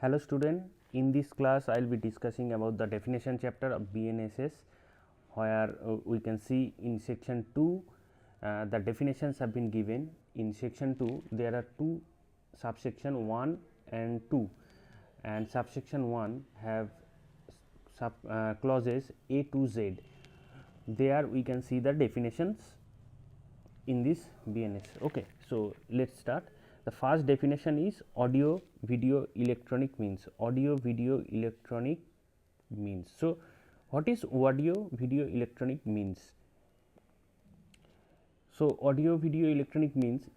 Hello student, in this class I will be discussing about the definition chapter of BNSS, where we can see in section 2 the definitions have been given. In section 2 there are two subsection 1 and 2, and subsection 1 have clauses A to Z. There we can see the definitions in this BNS. Okay, so let's start. The first definition is audio video electronic means. Audio video electronic means. So what is audio video electronic means? So audio video electronic means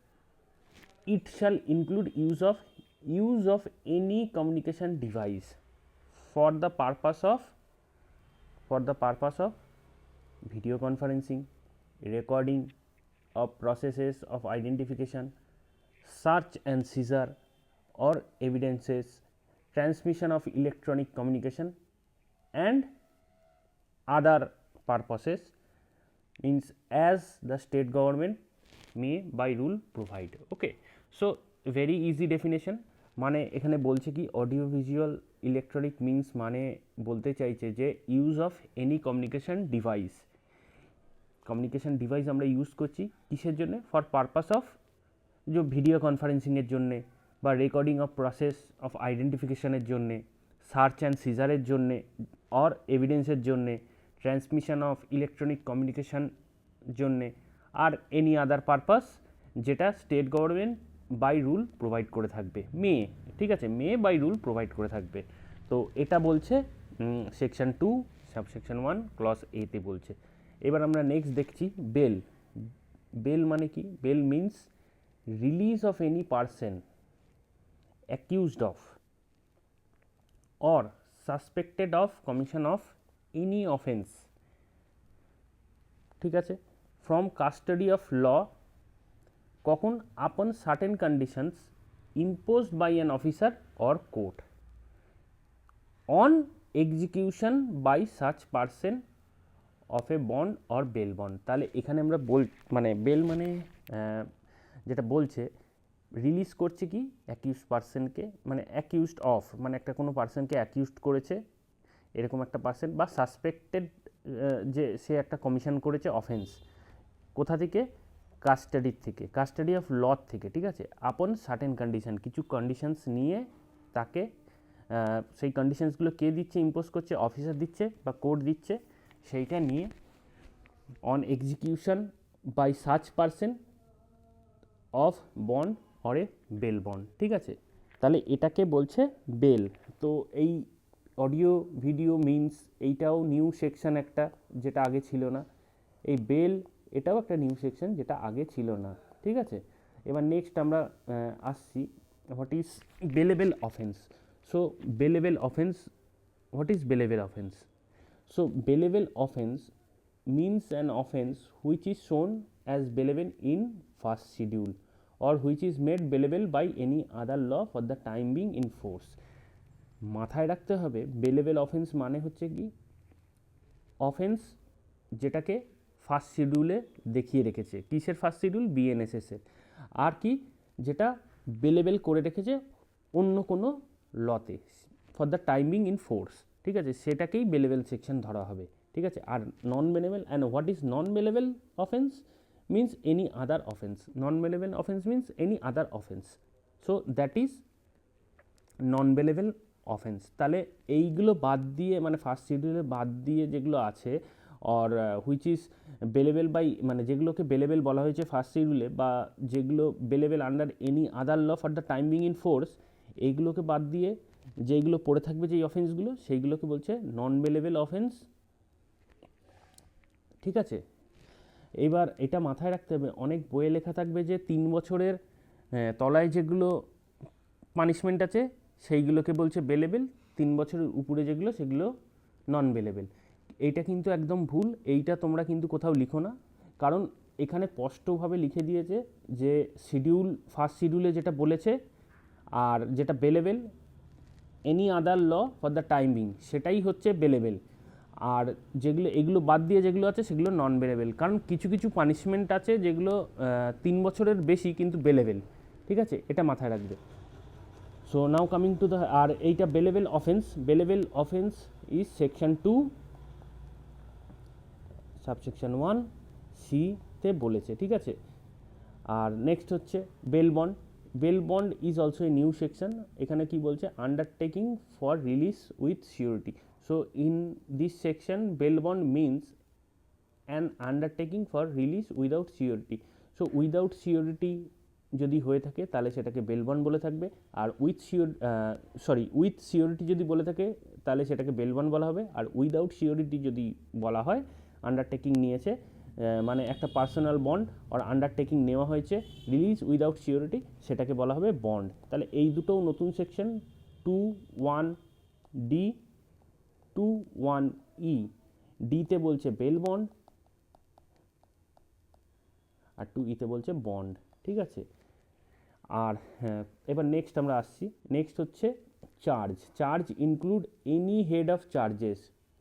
it shall include use of any communication device for the purpose of video conferencing, recording of processes of identification, search and seizure or evidences, transmission of electronic communication and other purposes, means as the state government may by rule provide. Okay, so very easy definition. মানে এখানে বলছে কি audio visual electronic means মানে বলতে চাইছে যে use of any communication device আমরা use করছি কিসের জন্য? ফর পারপাস অফ যে ভিডিও কনফারেন্সিংয়ের জন্যে বা রেকর্ডিং অফ প্রসেস অফ আইডেন্টিফিকেশনের জন্যে, সার্চ অ্যান্ড সিজারের জন্যে অর এভিডেন্সের জন্যে, ট্রান্সমিশন অফ ইলেকট্রনিক কমিউনিকেশন জন্যে আর এনি আদার পারপাস যেটা state government by rule provide করে থাকবে, ঠিক আছে, বাই রুল প্রোভাইড করে থাকবে। তো এটা বলছে সেকশন 2 সাবসেকশন 1 ক্লজ এ তে বলছে। এবার আমরা নেক্সট দেখছি বেল মানে কি? Bail means release of any person accused of or suspected of commission of any offence, ঠিক আছে, from custody of law কখন? upon certain conditions imposed by an officer or court on execution by such person of a bond or bail bond। তাহলে এখানে আমরা bell মানে যেটা বলছে release করছে কি অ্যাকিউজড পারসনকে, মানে অ্যাকিউজড অফ মানে একটা কোনো পারসনকে অ্যাকিউজড করেছে এরকম একটা পারসন, বা সাসপেক্টেড যে সে একটা কমিশন করেছে অফেন্স, কোথা থেকে? কাস্টাডির থেকে, কাস্টাডি অফ ল থেকে, ঠিক আছে, আপন সার্টেন কন্ডিশন, কিছু কন্ডিশনস নিয়ে তাকে সেই কন্ডিশনসগুলো কে দিচ্ছে? ইম্পোজ করছে, অফিসার দিচ্ছে বা কোর্ট দিচ্ছে, সেইটা নিয়ে on execution by such person of bond or a bail bond, ঠিক আছে। তাহলে এটাকে বলছে বেল। তো এই অডিও ভিডিও মিন্স এইটাও নিউ সেকশন একটা, যেটা আগে ছিল না। এই বেল এটাও একটা নিউ সেকশন যেটা আগে ছিল না, ঠিক আছে। এবার নেক্সট আমরা আসছি what is bailable offence. So bailable offence, what is bailable offence? So bailable offence means an offence which is shown as bailable in first schedule or which is made bailable by any other law for the time being in force। মাথায় রাখতে হবে bailable offence মানে হচ্ছে কি offence যেটাকে first শিডিউলে দেখিয়ে রেখেছে। কিসের ফার্স্ট শিডিউল? বিএনএসএস এর। আর কি? যেটা বেলেবল করে রেখেছে অন্য কোনো লতে for the timing in force, ঠিক আছে, সেটাকেই বেলেবল সেকশন ধরা হবে, ঠিক আছে। আর non bailable, and what is non bailable offence? Means any other offence. Non bailable offence means any other offence. So that is non bailable offence. তাহলে এইগুলো বাদ দিয়ে, মানে ফার্স্ট শিডিউলে বাদ দিয়ে যেগুলো আছে or which is bailable by, মানে যেগুলোকে বেলেবল বলা হয়েছে ফার্স্ট শিডিউলে, বা যেগুলো bailable under any other law for the time being in force, এইগুলোকে বাদ দিয়ে যেইগুলো পড়ে থাকবে যেই অফেন্সগুলো, সেইগুলোকে বলছে নন বেলেবল অফেন্স, ঠিক আছে। এবার এটা মাথায় রাখতে হবে, অনেক বইয়ে লেখা থাকবে যে 3 বছরের তলায় যেগুলো পানিশমেন্ট আছে সেইগুলোকে বলছে বেলেবল, 3 বছরের উপরে যেগুলো সেগুলো নন বেলেবল। এইটা কিন্তু একদম ভুল, এইটা তোমরা কিন্তু কোথাও লিখো না, কারণ এখানে স্পষ্টভাবে লিখে দিয়েছে যে শিডিউল, ফার্স্ট শিডিউলে যেটা বলেছে আর যেটা bailable any other law for the timing, সেটাই হচ্ছে বেলেবল। আর যেগুলো এগুলো বাদ দিয়ে যেগুলো আছে সেগুলো নন বেলেবল, কারণ কিছু কিছু পানিশমেন্ট আছে যেগুলো 3 বছরের বেশি কিন্তু বেলেবল, ঠিক আছে, এটা মাথায় রাখবে। So now coming to the, আর এইটা bailable offence is section 2 subsection 1 সিতে বলেছে, ঠিক আছে। আর নেক্সট হচ্ছে bail bond is also a new section. এখানে কি বলছে, undertaking for release with surety. So in this section bail bond means an undertaking for release without surety. So without surety যদি হয়ে থাকে তাহলে সেটাকে বেল বন্ড বলে থাকবে, আর উইথ সিওরিটি যদি বলে থাকে তাহলে সেটাকে বেল বন্ড বলা হবে, আর উইদাউট সিওরিটি যদি বলা হয় আন্ডারটেকিং নিয়েছে, মানে একটা পার্সোনাল বন্ড আর আন্ডারটেকিং নেওয়া হয়েছে রিলিজ উইদাউট সিওরিটি, সেটাকে বলা হবে বন্ড। তাহলে এই দুটোও নতুন সেকশন 2(1)(d), 2(1)(e)। ডিতে বলছে বেল বন্ড আর 2(e)তে বলছে বন্ড, ঠিক আছে। আর হ্যাঁ, এবার নেক্সট আমরা আসছি। নেক্সট হচ্ছে charge include any head of charges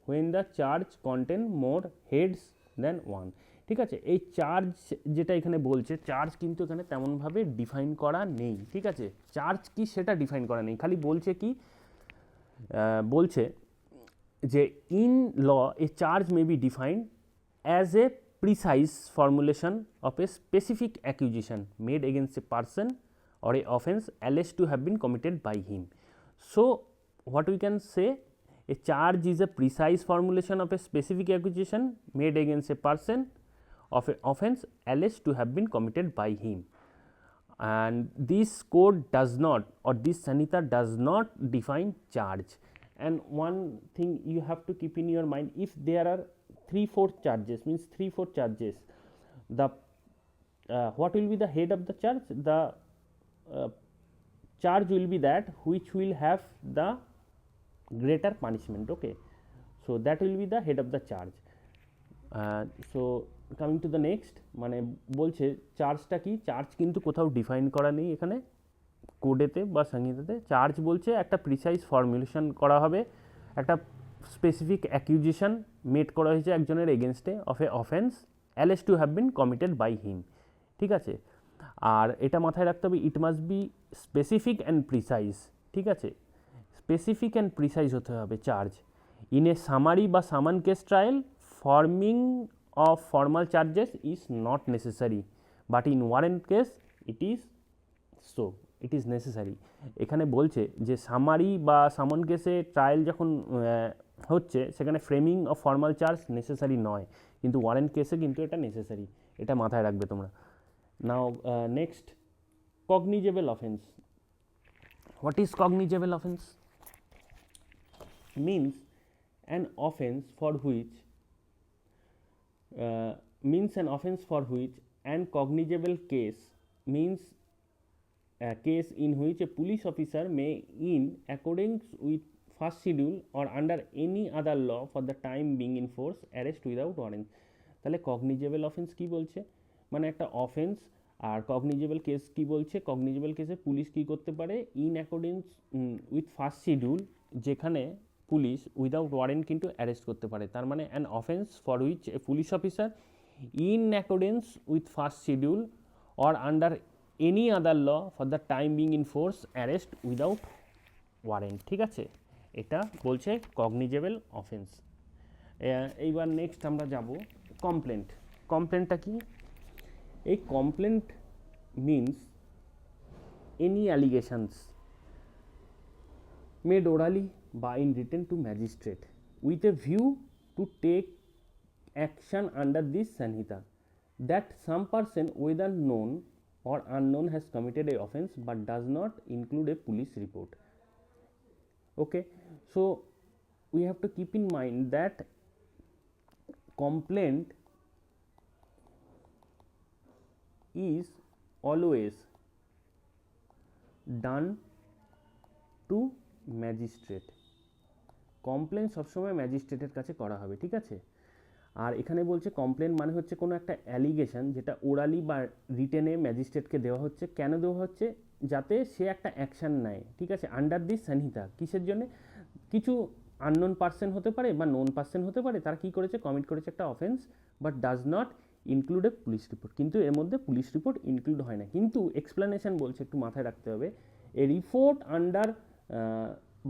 when the charge contain more heads than one, ঠিক আছে। এই চার্জ যেটা এখানে বলছে, চার্জ কিন্তু এখানে তেমনভাবে ডিফাইন করা নেই, ঠিক আছে। চার্জ কি সেটা ডিফাইন করা নেই, খালি বলছে কি, বলছে যে in law a charge may be defined as a precise formulation of a specific accusation made against a person or a offence alleged to have been committed by him. So what we can say, a charge is a precise formulation of a specific accusation made against a person of an offence alleged to have been committed by him, and this code does not, or this Sanhita does not define charge. And one thing you have to keep in your mind, if there are 3/4 charges, means 3/4 charges, the what will be the head of the charge? The charge will be that which will have the greater punishment, okay. So that will be the head of the charge. So coming to the next, মানে বলছে চার্জটা কি, charge কিন্তু কোথাও define করা নেই এখানে কোডেতে বা সংহিতাতে। চার্জ বলছে একটা প্রিসাইজ ফর্মুলেশন করা হবে, একটা স্পেসিফিক অ্যাকিউজিশন মেড করা হয়েছে একজনের এগেনস্টে of a offence alleged to have been committed by him, ঠিক আছে। আর এটা মাথায় রাখতে হবে, it must be specific and precise, ঠিক আছে। স্পেসিফিক অ্যান্ড প্রিসাইজ হতে হবে চার্জ। ইন এ সামারি বা সামান case trial forming of formal charges is not necessary, but in warrant case it is so, it is necessary. এখানে বলছে যে summary বা সামন কেসে ট্রায়াল যখন হচ্ছে সেখানে framing of formal charge necessary নয়, কিন্তু ওয়ারেন্ট কেসে কিন্তু এটা নেসেসারি, এটা মাথায় রাখবে তোমরা। Now next, cognizable offence. What is cognizable offence? means an offense for which an cognizable case means a case in which a police officer may, in accordance with first schedule or under any other law for the time being in force, arrest without warrant. তাহলে cognizable offence কি বলছে, মানে একটা offence, আর cognizable case কি বলছে, cognizable কেসে police কি করতে পারে, in accordance with first schedule, যেখানে পুলিশ উইদাউট ওয়ারেন্ট কিন্তু অ্যারেস্ট করতে পারে। তার মানে an offence for which a police officer in accordance with first schedule or under any other law for the time being in force arrest without warrant, ঠিক আছে। এটা বলছে কগনিজেবল অফেন্স। এইবার নেক্সট আমরা যাব কমপ্লেন্ট। কমপ্লেন্টটা কি? এই complaint means any allegations made orally by in written to magistrate with a view to take action under this Sanhita that some person whether known or unknown has committed a offence but does not include a police report. Okay, so we have to keep in mind that complaint is always done to magistrate. Complain সবসময় ম্যাজিস্ট্রেটের কাছে করা হবে, ঠিক আছে। আর এখানে বলছে complain মানে হচ্ছে কোনো একটা অ্যালিগেশন যেটা ওরালি বা রিটেনে ম্যাজিস্ট্রেটকে দেওয়া হচ্ছে। কেন দেওয়া হচ্ছে? যাতে সে একটা অ্যাকশান নেয়, ঠিক আছে, আন্ডার দিস সংহিতা। কিসের জন্য? কিছু আননোন পার্সন হতে পারে বা নোন পার্সন হতে পারে, তারা কী করেছে, কমিট করেছে একটা offence, but does not include A police report, কিন্তু এর মধ্যে পুলিশ রিপোর্ট ইনক্লুড হয় না। কিন্তু এক্সপ্লেনেশন বলছে, একটু মাথায় রাখতে হবে, A report under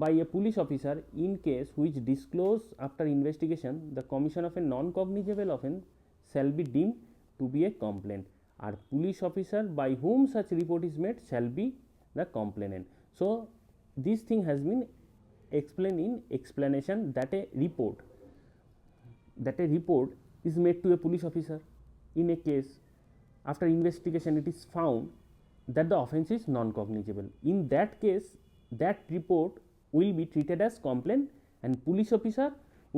by a police officer in case which disclose after investigation the commission of a non-cognizable offence shall be deemed to be a complaint. আর police officer by whom such report is made shall be the complainant. So this thing has been explained in explanation that a report is made to a police officer in a case after investigation it is found that the offence is non-cognizable. In that case that report will be treated as complaint and police officer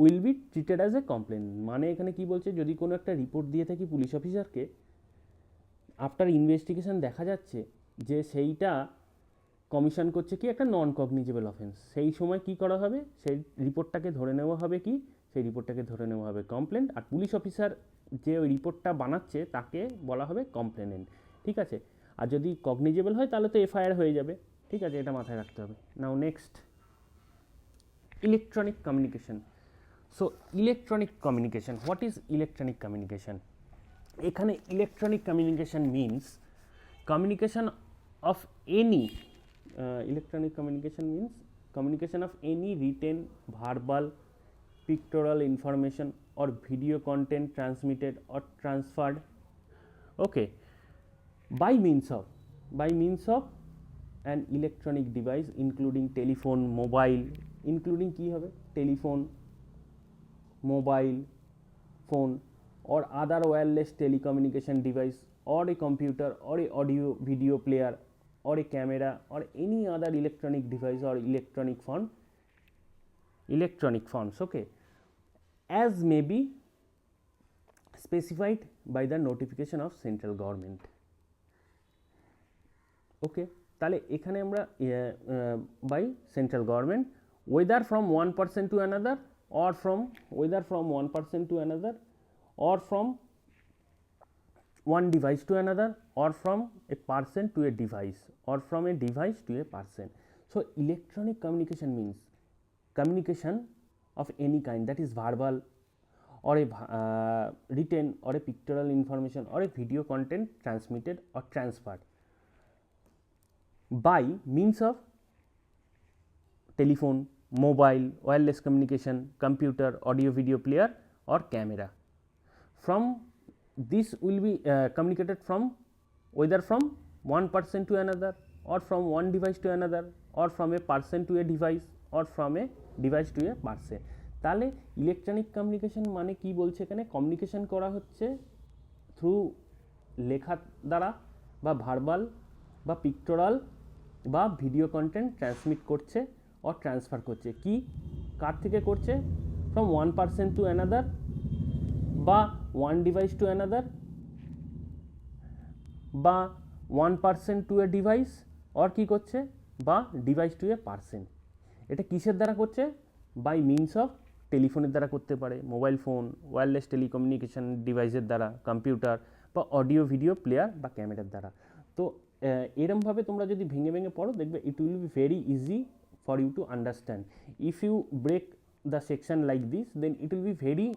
will be treated as a complaint. মানে এখানে কি বলছে, যদি কোনো একটা report দিয়ে থাকি police অফিসারকে, আফটার ইনভেস্টিগেশন দেখা যাচ্ছে যে সেইটা কমিশন করছে কি একটা নন কগনিজেবল অফেন্স, সেই সময় কি করা হবে, সেই রিপোর্টটাকে ধরে নেওয়া হবে কি, সেই রিপোর্টটাকে ধরে নেওয়া হবে কমপ্লেন্ট, আর পুলিশ অফিসার যে ওই রিপোর্টটা বানাচ্ছে তাকে বলা হবে কমপ্লেনেন্ট। ঠিক আছে, আর যদি কগনিজেবল হয় তাহলে তো এফআইআর হয়ে যাবে। ঠিক আছে, এটা মাথায় রাখতে হবে। Now next, electronic communication. So electronic communication, what is electronic communication? এখানে electronic communication means communication of any electronic communication means communication of any written, verbal, pictorial information or video content transmitted or transferred, okay, by means of an electronic device including telephone, mobile, including কি হবে, telephone, mobile phone or other wireless telecommunication device or a computer or a audio video player or a camera or any other electronic device or electronic forms, okay, as may be specified by the notification of central government. Okay, তাহলে এখানে আমরা by central government, whether from one person to another or from one person to another or from one device to another or from a person to a device or from a device to a person. So electronic communication means communication of any kind, that is verbal or a written or a pictorial information or a video content transmitted or transferred by means of telephone, mobile, wireless communication, computer, audio video player or camera. From this will be communicated from whether from one person to another or from one device to another or from a person to a device or from a device to a person. তাহলে electronic communication মানে কি বলছে, এখানে communication করা হচ্ছে through লেখা দ্বারা বা ভার্বাল বা পিকটোরাল বা ভিডিও কন্টেন্ট ট্রান্সমিট করছে ও ট্রান্সফার করছে, কি কার থেকে করছে, from one person to another বা ওয়ান ডিভাইস টু অ্যানাদার বা one person to a device or কী করছে, বা ডিভাইস টু এ পারসন। এটা কিসের দ্বারা করছে, বাই মিনস অফ টেলিফোনের দ্বারা করতে পারে, মোবাইল ফোন, ওয়্যারলেস টেলিকমিউনিকেশন ডিভাইসের দ্বারা, কম্পিউটার বা অডিও ভিডিও প্লেয়ার বা ক্যামেরার দ্বারা। তো এরমভাবে তোমরা যদি ভেঙে ভেঙে পড়ো দেখবে it will be very easy for you to understand. If you break the section like this then it will be very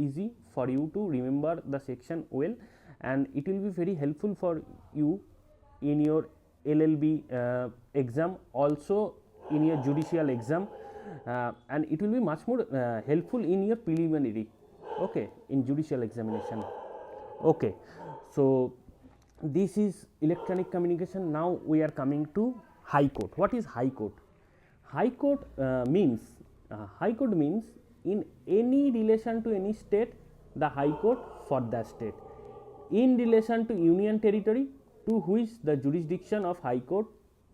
easy for you to remember the section well, and it will be very helpful for you in your LLB exam, also in your judicial exam, and it will be much more helpful in your preliminary, okay, in judicial examination. Okay, so this is electronic communication. Now we are coming to High Court. What is High Court? High Court means in any relation to any state, the High Court for the state. In relation to Union territory to which the jurisdiction of High Court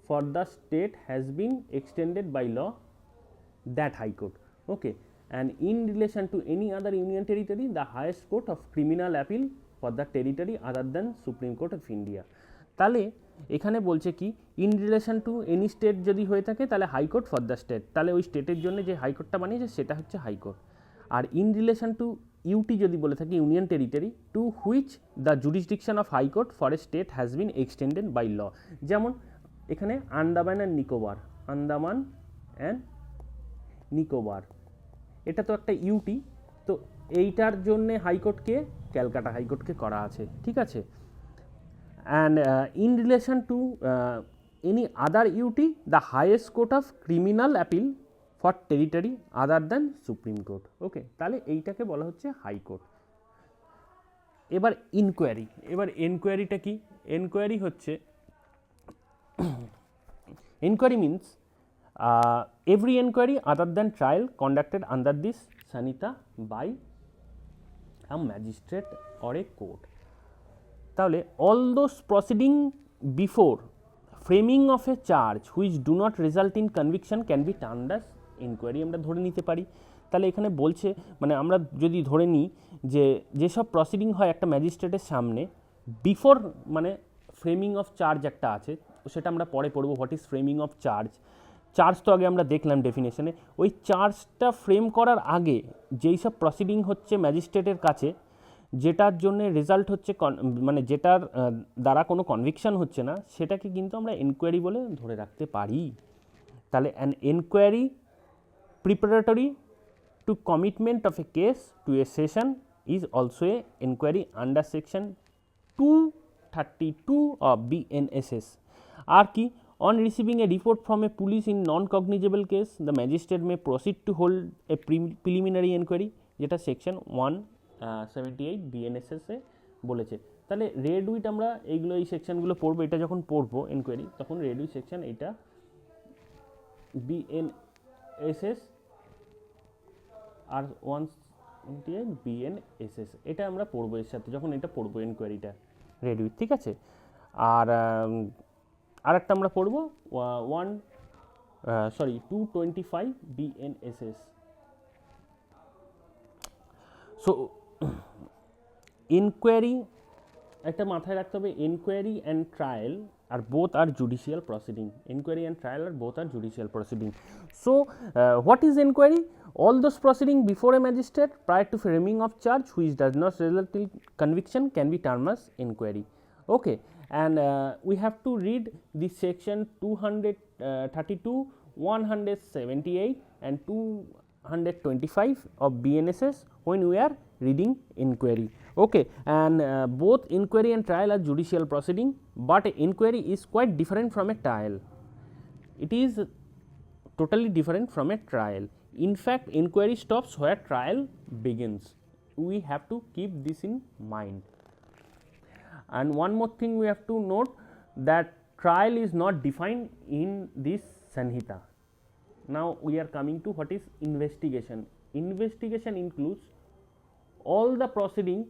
for the state has been extended by law, that High Court. Okay, and in relation to any other Union territory, the highest court of criminal appeal for the territory other than Supreme Court of India. তাহলে এখানে বলছে কি, in relation to any state যদি হয়ে থাকে তাহলে high court for the state, তাহলে ওই স্টেটের জন্য যে হাইকোর্টটা বানিয়েছে সেটা হচ্ছে হাইকোর্ট। আর ইন রিলেশন টু ইউটি যদি বলে থাকি, union territory to which the jurisdiction of high court for a state has been extended by law, যেমন এখানে আন্দামান অ্যান্ড নিকোবর, এটা তো একটা ইউটি, তো এইটার জন্যে হাইকোর্টকে ক্যালকাটা হাইকোর্টকে করা আছে। ঠিক আছে, and in relation to any other UT the highest court of criminal appeal for territory other than Supreme Court. ওকে, তাহলে এইটাকে বলা হচ্ছে হাইকোর্ট। এবার ইনকোয়ারি, এবার এনকোয়ারিটা কি? এনকোয়ারি হচ্ছে, inquiry means every inquiry other than trial conducted under this sanhita by a magistrate or a court. তাহলে all those proceeding before framing of a charge which do not result in conviction can be termed as inquiry আমরা ধরে নিতে পারি। তাহলে এখানে বলছে, মানে আমরা যদি ধরে নিই যে যেসব প্রসিডিং হয় একটা ম্যাজিস্ট্রেটের সামনে বিফোর, মানে ফ্রেমিং অফ চার্জ একটা আছে, সেটা আমরা পরে পড়বো। What is framing of charge? Charge তো আগে আমরা দেখলাম ডেফিনেশনে। ওই চার্জটা ফ্রেম করার আগে যেই সব প্রসিডিং হচ্ছে ম্যাজিস্ট্রেটের কাছে, যেটার জন্য রেজাল্ট হচ্ছে মানে যেটার দ্বারা কোনো কনভিকশন হচ্ছে না, সেটাকে কিন্তু আমরা এনকোয়ারি বলে ধরে রাখতে পারি। তাহলে an enquiry preparatory to commitment of a case to a session is also a enquiry under section 232 of BNSS. আর কি? On receiving a report from a police in non-cognizable case, the magistrate may proceed to hold a preliminary inquiry, যেটা section 178 BNSS এ বলেছে। তাহলে red wheat আমরা এইগুলো, এই সেকশনগুলো পড়বো। এটা যখন পড়বো এনকোয়ারি, তখন রেড উইট সেকশন এটা BNSS আর 178 BNSS, এটা আমরা পড়বো এর সাথে, যখন এটা পড়বো এনকোয়ারিটা রেড উইথ, ঠিক আছে। আর আরেকটা আমরা পড়বো 225 BNSS। সো ইনকোয়ারি একটা মাথায় রাখতে হবে, inquiry and trial are both are judicial proceeding. Inquiry and trial are both are judicial proceeding. So what is inquiry? All those proceeding before a magistrate prior to framing of charge which does not result in conviction can be termed as inquiry. Okay, and we have to read the section 232, 178 and 225 of BNSS when we are reading inquiry. Okay, and both inquiry and trial are judicial proceeding, but inquiry is quite different from a trial. It is totally different from a trial. In fact, inquiry stops where trial begins. We have to keep this in mind. And one more thing we have to note, that trial is not defined in this Sanhita. Now we are coming to what is investigation. Investigation includes all the proceeding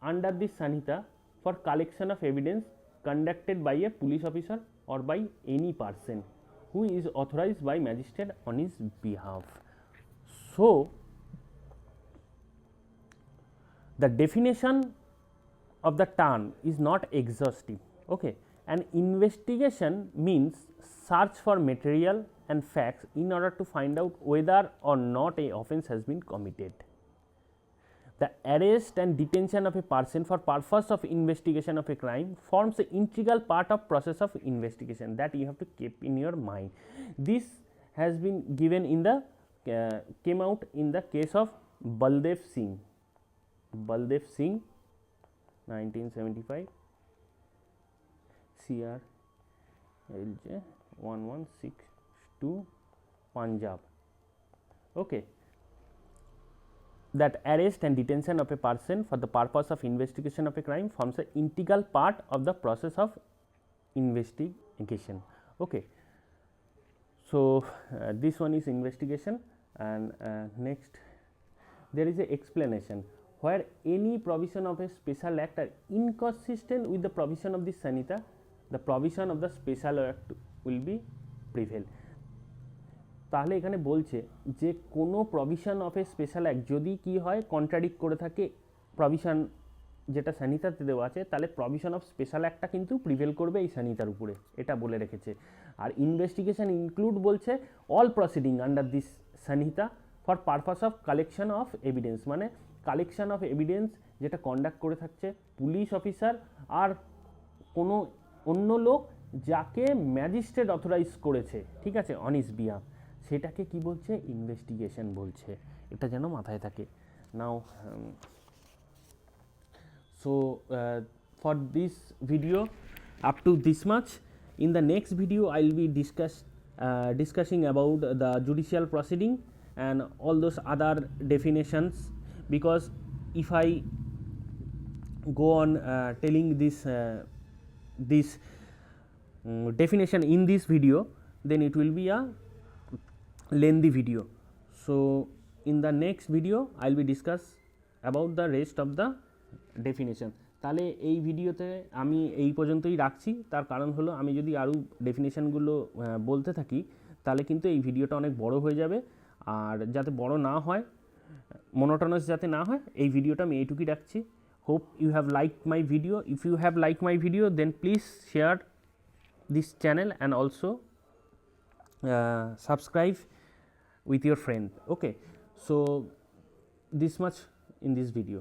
under this Sanhita for collection of evidence conducted by a police officer or by any person who is authorized by magistrate on his behalf. So the definition of the term is not exhaustive. Okay, an investigation means search for material and facts in order to find out whether or not a offence has been committed. The arrest and detention of a person for purpose of investigation of a crime forms an integral part of process of investigation, that you have to keep in your mind. This has been given in the came out in the case of Baldev Singh. Baldev Singh 1975 CR LJ 1162 Punjab. Okay, that arrest and detention of a person for the purpose of investigation of a crime forms an integral part of the process of investigation. Okay, so this one is investigation, and next there is a explanation. Where any provision of a special act are inconsistent with the provision of the Sanhita, the provision of the special act will be prevail. তাহলে এখানে বলছে যে কোনো provision of a special act যদি কি হয়, contradict করে থাকে প্রভিশন যেটা সানিতাতে দেওয়া আছে, তাহলে প্রভিশন অফ স্পেশাল অ্যাক্টটা কিন্তু প্রিভেল করবে এই সানিতার উপরে, এটা বলে রেখেছে। আর ইনভেস্টিগেশন ইনক্লুড বলছে all proceeding under this Sanita for purpose of collection of evidence, মানে কালেকশন অফ এভিডেন্স যেটা কন্ডাক্ট করে থাকছে পুলিশ অফিসার আর কোনো অন্য লোক যাকে ম্যাজিস্ট্রেট অথরাইজ করেছে, ঠিক আছে, অন হিজ বিহাফ, সেটাকে কি বলছে? ইনভেস্টিগেশন বলছে। এটা যেন মাথায় থাকে। নাও so for this video up to this much, In the next video I will be discussing about the judicial proceeding and all those other definitions, because if I go on telling this definition in this video, then it will be a lengthy video. So in the next video I will be discuss about the rest of the definition. তাহলে এই ভিডিওতে আমি এই পর্যন্তই রাখছি, তার কারণ হলো আমি যদি আরও ডেফিনেশনগুলো বলতে থাকি তাহলে কিন্তু এই ভিডিওটা অনেক বড় হয়ে যাবে, আর যাতে বড় না হয়, মোনোটোনাস যাতে না হয়, এই ভিডিওটা আমি এইটুকুই রাখছি। Hope you have like my video. If you have like my video then please share this channel and also subscribe with your friend. Okay, so this much in this video.